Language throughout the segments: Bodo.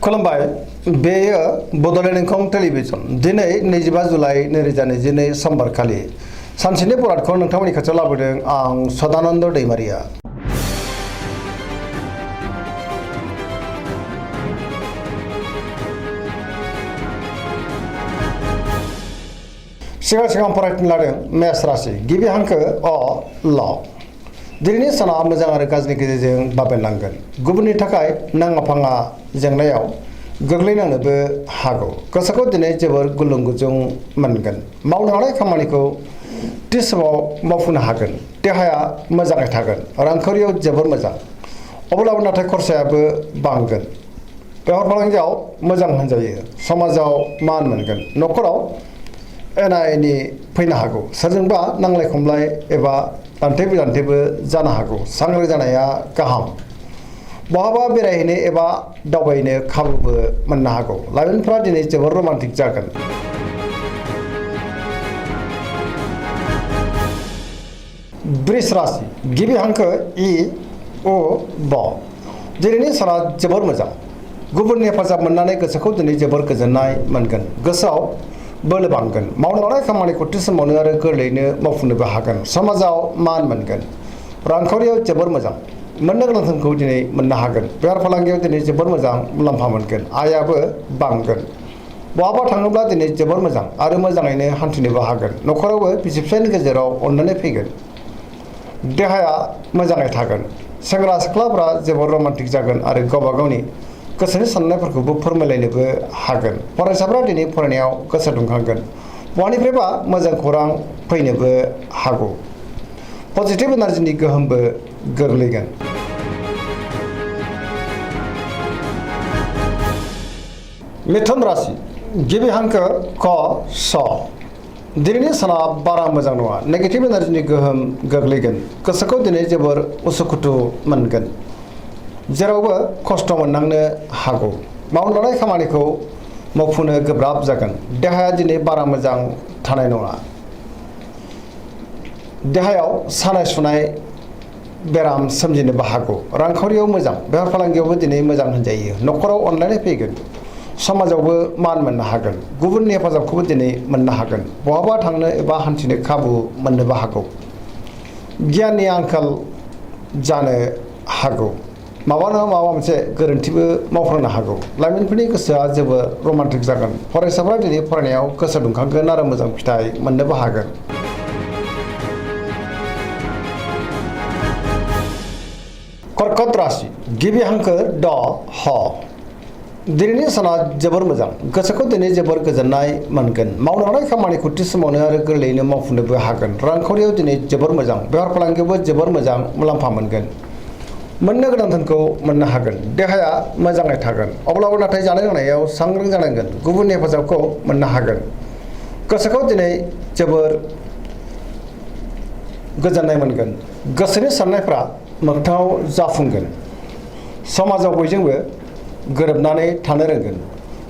खुलुमबाय बेयो बड'लेण्ड इंखं टेलिभिजन दिनै 25 जुलाइ 2022 समबारखालि सानसेनि बरादखौ नोंथांमोननि खाथियाव लाबोदों आं सदानन्द दैमारिया। सिगां फरायथिनो लादों मेष राशि गिबि हांखो अ ल। दिनैनि साना मोजां आरो गाज्रिनि गेजेरजों बाबेनलांगोन। गुबुननि थाखाय नाङा फाङा जेंनायाव गोग्लैनांनोबो हागौ। गोसोखौ दिनै जोबोर गुलुं गुजुं मोनगोन। मावनो हानाय खामानिखौ थि समाव मावफुंनो हागोन। देहाया मोजाङै थागोन। रांखावरियाव जोबोर मोजां। अब्लाबो नाथाय खरसायाबो बांगोन। बेफार फालांगियाव मोजां होनजायो। समाजाव मान मोनगोन। न'खराव एना एनि फैनो हागौ। सोरजोंबा नांलाय खमलाय एबा दान्थे बिदान्थेबो जानो हागौ। सांग्रां जानाया गाहाम। बहाबा बेरायहैनो एबा दावबायनो खाबुबो मोननो हागौ। लाइमोनफ्रा दिनै जोबोर रमान्टिक जागोन। वृष राशि गिबि हांखो इ उ ब। दिनैनि साना जोबोर मोजां। गुबुननि हेफाजाब मोननानै गोसोखौ दिनै जोबोर गोजोननाय मोनगोन। गोसोआव बोलो बांगोन। मावनो लानाय खामानिखौ थि समावनो आरो गोरलैयैनो मावफुंनोबो हागोन। समाजाव मान मोनगोन। रांखावरियाव जोबोर मोजां। मोननो गोनां धोनखौ दिनै मोननो हागोन। बेफार फालांगियाव दिनै जोबोर मोजां मुलाम्फा मोनगोन। आयाबो बांगोन। बहाबा थाङोब्ला दिनै जोबोर मोजां आरो मोजाङैनो हान्थिनोबो हागोन। न'खरावबो बिसि फिसायनि गेजेराव अनलायनाय फैगोन। देहाया मोजाङै थागोन। सेंग्रा सिख्लाफ्रा जोबोर रमान्टिक जागोन आरो गावबा गावनि गोसोनि साननायफोरखौबो फोरमायलायनोबो हागोन। फरायसाफ्रा दिनै फरायनायाव गोसो दुंखांगोन। बहानिफ्रायबा मोजां खौरां फैनोबो हागौ। पजिटिभ एनार्जिनि गोहोमबो गोग्लैगोन। मिथुन राशि गिबि हांखो क स। दिनैनि साना बारा मोजां नङा। नेगेटिभ एनार्जिनि गोहोम गोग्लैगोन। गोसोखौ दिनै जोबोर उसुखुथु मोनगोन। जेरावबो खस्थ' मोननांनो हागौ। मावनो लानाय खामानिखौ मावफुंनो गोब्राब जागोन। देहाया दिनै बारा मोजां थानाय नङा। देहायाव सानाय सुनाय बेराम सोमजिनोबो हागौ। रांखावरियाव मोजां। बेफार फालांगियावबो दिनै मोजां होनजायो। न'खराव अनलायनाय फैगोन। समाजावबो मान मोननो हागोन। गुबुननि हेफाजाबखौबो दिनै मोननो हागोन। बहाबा थांनो एबा हान्थिनो खाबु मोननोबो हागौ। गियाननि आंखाल जानो हागौ। माबा नङा माबा मोनसे गोरोन्थिबो मावफ्लांनो हागौ। लाइमोनफोरनि गोसोआ जोबोर रमान्टिक जागोन। फरायसाफ्रा दिनै फरायनायाव गोसो दुंखांगोन आरो मोजां फिथाइ मोननोबो हागोन। कर्कट राशि गिबि हांखो ड ह। दिनैनि साना जोबोर मोजां। गोसोखौ दिनै जोबोर गोजोननाय मोनगोन। मावनो हानाय खामानिखौ थि समावनो आरो गोरलैयैनो मावफुंनोबो हागोन। रांखावरियाव दिनै जोबोर मोजां। बेफार फालांगियावबो जोबोर मोजां मुलाम्फा मोनगोन। मोननो गोनां धोनखौ मोननो हागोन। देहाया मोजाङै थागोन। अब्लाबो नाथाय जानाय लोंनायाव सांग्रां जानांगोन। गुबुननि हेफाजाबखौ मोननो हागोन। गोसोखौ दिनै जोबोर गोजोननाय मोनगोन। गोसोनि साननायफ्रा मोगथाङाव जाफुंगोन। समाजाव बयजोंबो गोरोबनानै थानो रोंगोन।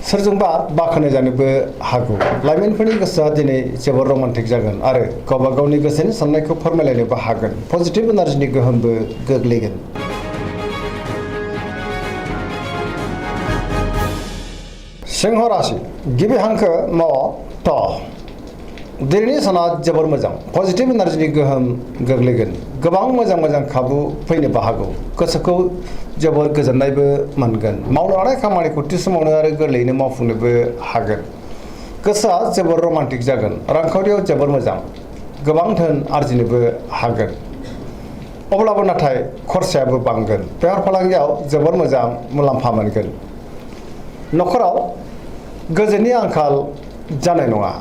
सोरजोंबा बाख्नाय जानोबो हागौ। लाइमोनफोरनि गोसोआ दिनै जोबोर रमान्टिक जागोन आरो गावबा गावनि गोसोनि साननायखौ फोरमायलायनोबो हागोन। पजिटिभ एनार्जिनि गोहोमबो गोग्लैगोन। सिंह राशि गिबि हांखो म थ। दिनैनि साना जोबोर मोजां। पजिटिभ एनार्जिनि गोहोम गोग्लैगोन। गोबां मोजां खाबु फैनोबो हागौ। गोसोखौ जोबोर गोजोननायबो मोनगोन। मावनो लानाय खामानिखौ थि समावनो आरो गोरलैयैनो मावफुंनोबो हागोन। गोसोआ जोबोर रमान्टिक जागोन। रांखावरियाव जोबोर मोजां। गोबां धोन आरजिनोबो हागोन। अब्लाबो नाथाय खरसायाबो बांगोन। बेफार फालांगियाव जोबोर मोजां मुलाम्फा मोनगोन। न'खराव गोजोननि आंखाल जानाय नङा।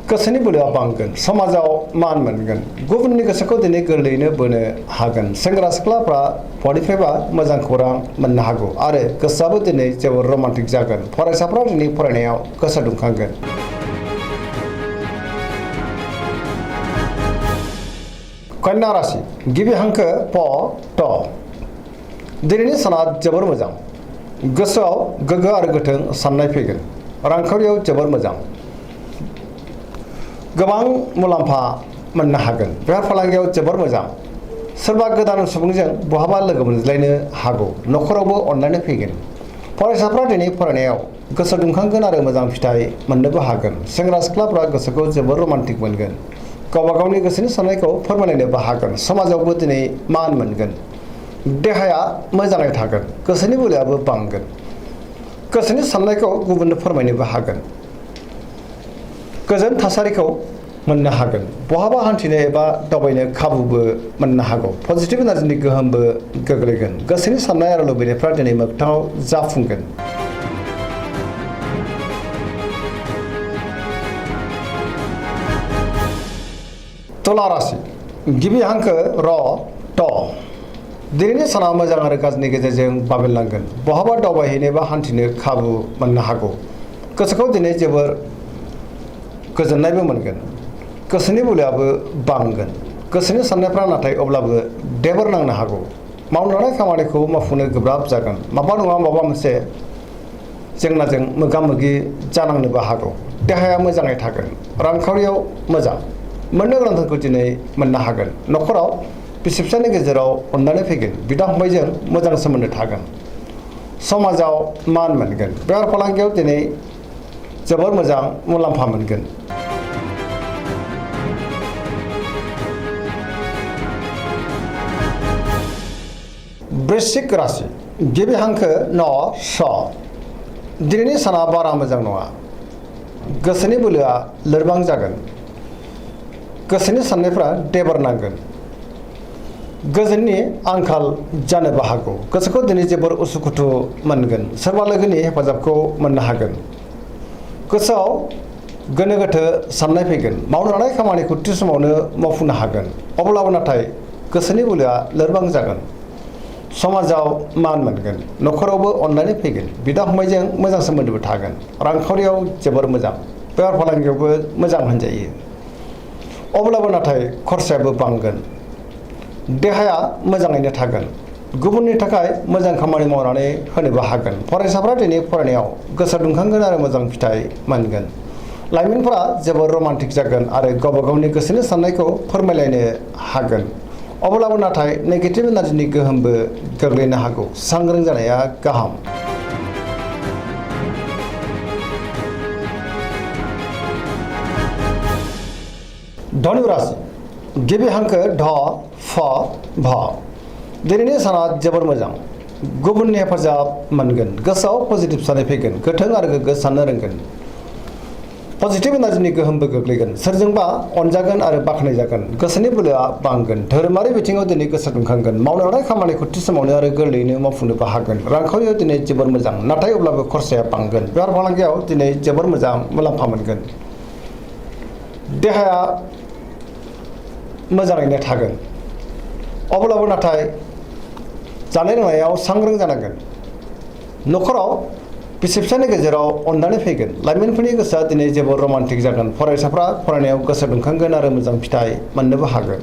गोसोनि बोलोआ बांगोन। समाजाव मान मोनगोन। गुबुननि गोसोखौ दिनै गोरलैयैनो बोनो हागोन। सेंग्रा सिख्लाफ्रा बहानिफ्रायबा मोजां खौरां मोननो हागौ आरो गोसोआबो दिनै जोबोर रमान्टिक जागोन। फरायसाफ्रा दिनै फरायनायाव गोसो दुंखांगोन। कन्या राशि गिबि हांखो प ट। दिनैनि साना जोबोर मोजां। गोसोआव गोग्गो आरो गोथों साननाय फैगोन। रांखावरियाव जोबोर मोजां। गोबां मुलाम्फा मोननो हागोन। बेफार फालांगियाव जोबोर मोजां। सोरबा गोदान सुबुंजों बहाबा लोगो मोनज्लायनो हागौ। न'खरावबो अनलायनाय फैगोन। फरायसाफ्रा दिनै फरायनायाव गोसो दुंखांगोन आरो मोजां फिथाइ मोननोबो हागोन। सेंग्रा सिख्लाफ्रा गोसोखौ जोबोर रमान्टिक मोनगोन। गावबा गावनि गोसोनि साननायखौ फोरमायलायनोबो हागोन। समाजावबो दिनै मान मोनगोन। देहाया मोजाङै थागोन। गोसोनि बोलोआबो बांगोन। गोसोनि साननायखौ गुबुननो फोरमायनोबो हागोन। गोजोन थासारिखौ मोननो हागोन। बहाबा हान्थिनो एबा दावबायनो खाबुबो मोननो हागौ। पजिटिभ एनार्जिनि गोहोमबो गोग्लैगोन। गोसोनि साननाय आरो लुबैनायफ्रा दिनै मोगथाङाव जाफुंगोन। तुला राशि गिबि हांखो र ट दिनैनि साना मोजां आरो गाज्रिनि गेजेरजों बाबेनलांगोन। बहाबा दावबायहैनो एबा हान्थिनो खाबु मोननो हागौ। गोसोखौ दिनै जोबोर गोजोननायबो मोनगोन। गोसोनि बोलोआबो बांगोन। गोसोनि साननायफ्रा नाथाय अब्लाबो देबर नांनो हागौ। मावनो लानाय खामानिखौ मावफुंनो गोब्राब जागोन। माबा नङा माबा मोनसे जेंनाजों मोगा मोगि जानांनोबो हागौ। देहाया मोजाङै थागोन। रांखावरियाव मोजां। मोननो गोनांफोरखौ दिनै मोननो हागोन। न'खराव बिसि फिसायनि गेजेराव अननानै फैगोन। बिदा फंबायजों मोजां सोमोन्दो थागोन। समाजाव मान मोनगोन। बेफार फालांगियाव दिनै जोबोर मोजां मुलाम्फा मोनगोन। वृश्चिक राशि गिबि हांखो न स दिनैनि साना बारा मोजां नङा। गोसोनि बोलोआ लोरबां जागोन। गोसोनि साननायफ्रा देबर नांगोन। गोजोननि आंखाल जानोबो हागौ। गोसोखौ दिनै जोबोर उसुखुथु मोनगोन। सोरबा लोगोनि हेफाजाबखौ मोननो हागोन। गोसोआव गोनो गोथो साननाय फैगोन। मावनो लानाय खामानिखौ थि समावनो मावफुंनो हागोन। अब्लाबो नाथाय गोसोनि बोलोआ लोरबां जागोन। समाजाव मान मोनगोन। न'खरावबो अननानै फैगोन। बिदा फंबायजों मोजां सोमोन्दोबो थागोन। रांखावरियाव जोबोर मोजां। बेफार फालांगियावबो मोजां होनजायो। अब्लाबो नाथाय खरसायाबो बांगोन। देहाया मोजाङैनो थागोन। गुबुननि थाखाय मोजां खामानि मावनानै होनोबो हागोन। फरायसाफ्रा दिनै फरायनायाव गोसो दुंखांगोन आरो मोजां फिथाइ मोनगोन। लाइमोनफोरा जोबोर रमान्टिक जागोन आरो गावबा गावनि गोसोनि साननायखौ फोरमायलायनो हागोन। अब्लाबो नाथाय नेगेटिभ एनार्जिनि गोहोमबो गोग्लैनो हागौ। सांग्रां जानाया गाहाम। धनु राशि गिबि हांखो ध फ भ दिनैनि साना जोबोर मोजां। गुबुननि हेफाजाब मोनगोन। गोसोआव पजिटिभ साननाय फैगोन। गोथों आरो गोग्गो साननो रोंगोन। पजिटिभ एनार्जिनि गोहोमबो गोग्लैगोन। सोरजोंबा अनजागोन आरो बाख्नायजागोन। गोसोनि बोलोआ बांगोन। धोरोमारि बिथिङाव दिनै गोसो दुंखांगोन। मावनो लानाय खामानिखौ थि समावनो आरो गोरलैयैनो मावफुंनोबो हागोन। रांखावरियाव दिनै जोबोर मोजां। नाथाय अब्लाबो खरसाया बांगोन। बेफार फालांगियाव दिनै जोबोर मोजां मुलाम्फा मोनगोन। देहाया मोजाङैनो थागोन। अब्लाबो नाथाय जानाय लोंनायाव सांग्रां जानांगोन। न'खराव बिसि फिसायनि गेजेराव अननानै फैगोन। लाइमोनफोरनि गोसोआ दिनै जोबोर रमान्टिक जागोन। फरायसाफ्रा फरायनायाव गोसो दुंखांगोन आरो मोजां फिथाइ मोननोबो हागोन।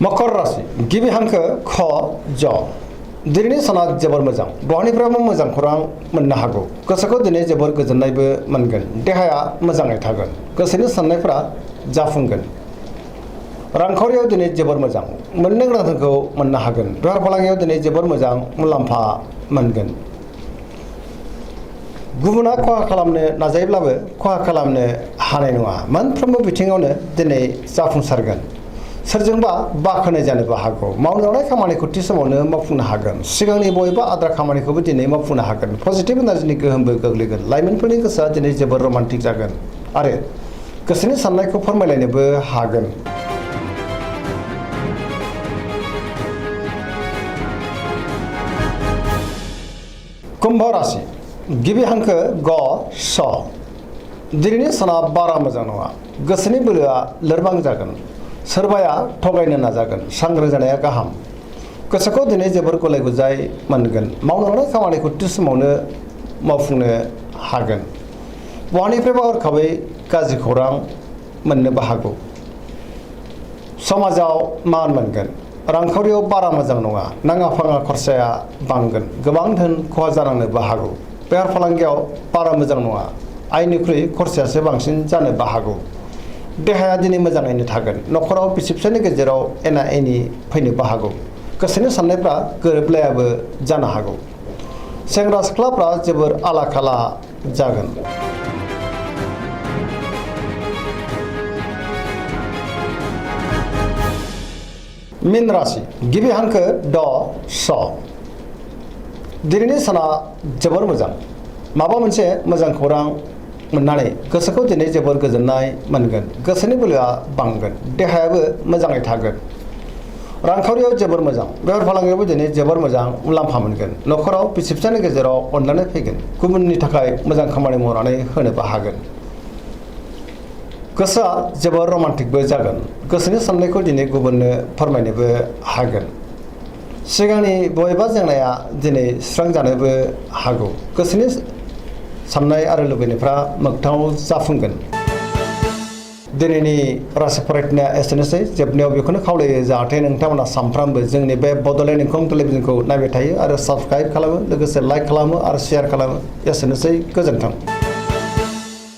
मकर राशि गिबि हांखो ख ज दिनैनि साना जोबोर मोजां। बहानिफ्रायबो मोजां खौरां मोननो हागौ। गोसोखौ दिनै जोबोर गोजोननायबो मोनगोन। देहाया मोजाङै थागोन। गोसोनि साननायफ्रा जाफुंगोन। रांखावरियाव दिनै जोबोर मोजां। मोननो गोनांफोरखौ मोननो हागोन। बेफार फालांगियाव दिनै जोबोर मोजां मुलाम्फा मोनगोन। गुबुना खहा खालामनो नाजायोब्लाबो खहा खालामनो हानाय नङा। मोनफ्रोमबो बिथिङावनो दिनै जाफुंसारगोन। सोरजोंबा बाख्नाय जानोबो हागौ। मावनो लानाय खामानिखौ थि समावनो मावफुंनो हागोन। सिगांनि बबेबा आद्रा खामानिखौबो दिनै मावफुंनो हागोन। पजिटिभ एनार्जिनि गोहोमबो गोग्लैगोन। लाइमोनफोरनि गोसोआ दिनै जोबोर रमान्टिक जागोन आरो गोसोनि साननायखौ फोरमायलायनोबो हागोन। कुम्भ राशि गिबि हांखो ग स दिनैनि साना बारा मोजां नङा। गोसोनि बोलोआ लोरबां जागोन। सोरबाया थगायनो नाजागोन। सांग्रां जानाया गाहाम। गोसोखौ दिनै जोबोर गलाय गुजाय मोनगोन। मावनो लानाय खामानिखौ थि समावनो मावफुंनो हागोन। बहानिफ्रायबा हरखाबै गाज्रि खौरां मोननोबो हागौ। समाजाव मान मोनगोन। रांखावरियाव बारा मोजां नङा। नाङा फाङा खरसाया बांगोन। गोबां धोन खहा जानांनोबो हागौ। बेफार फालांगियाव बारा मोजां नङा। आयनिख्रुइ खरसायासो बांसिन जानोबो हागौ। देहाया दिनै मोजाङैनो थागोन न'खराव बिसि फिसायनि गेजेराव एना एनि फैनोबो हागौ गोसोनि साननायफ्रा गोरोबलायाबो जानो हागौ सेंग्रा सिख्लाफ्रा जोबोर आला खाला जागोन मीन राशि गिबि हांखो ड स दिनैनि साना जोबोर मोजां माबा मोनसे मोजां खौरां मोननानै गोसोखौ दिनै जोबोर गोजोननाय मोनगोन गोसोनि बोलोआ बांगोन देहायाबो मोजाङै थागोन रांखावरियाव जोबोर मोजां बेफार फालांगियावबो दिनै जोबोर मोजां मुलाम्फा मोनगोन न'खराव बिसि फिसायनि गेजेराव अनलायनाय फैगोन गुबुननि थाखाय मोजां खामानि मावनानै होनोबो हागोन गोसोआ जोबोर रमान्टिकबो जागोन गोसोनि साननायखौ दिनै गुबुननो फोरमायनोबो हागोन सिगांनि बबेबा जेंनाया दिनै सुस्रांजानोबो हागौ गोसोनि साननाय आरो लुबैनायफ्रा मोगथाङाव जाफुंगोन दिनैनि राशि फरायथिनाया एसेनोसै जोबनायाव बेखौनो खावलायो जाहाथे नोंथांमोना सानफ्रामबो जोंनि बे बड'लेण्ड इंखं टेलिभिजनखौ नायबाय थायो आरो साबस्क्राइब खालामो लोगोसे लाइक खालामो आरो शेयार खालामो एसेनोसै गोजोन्थों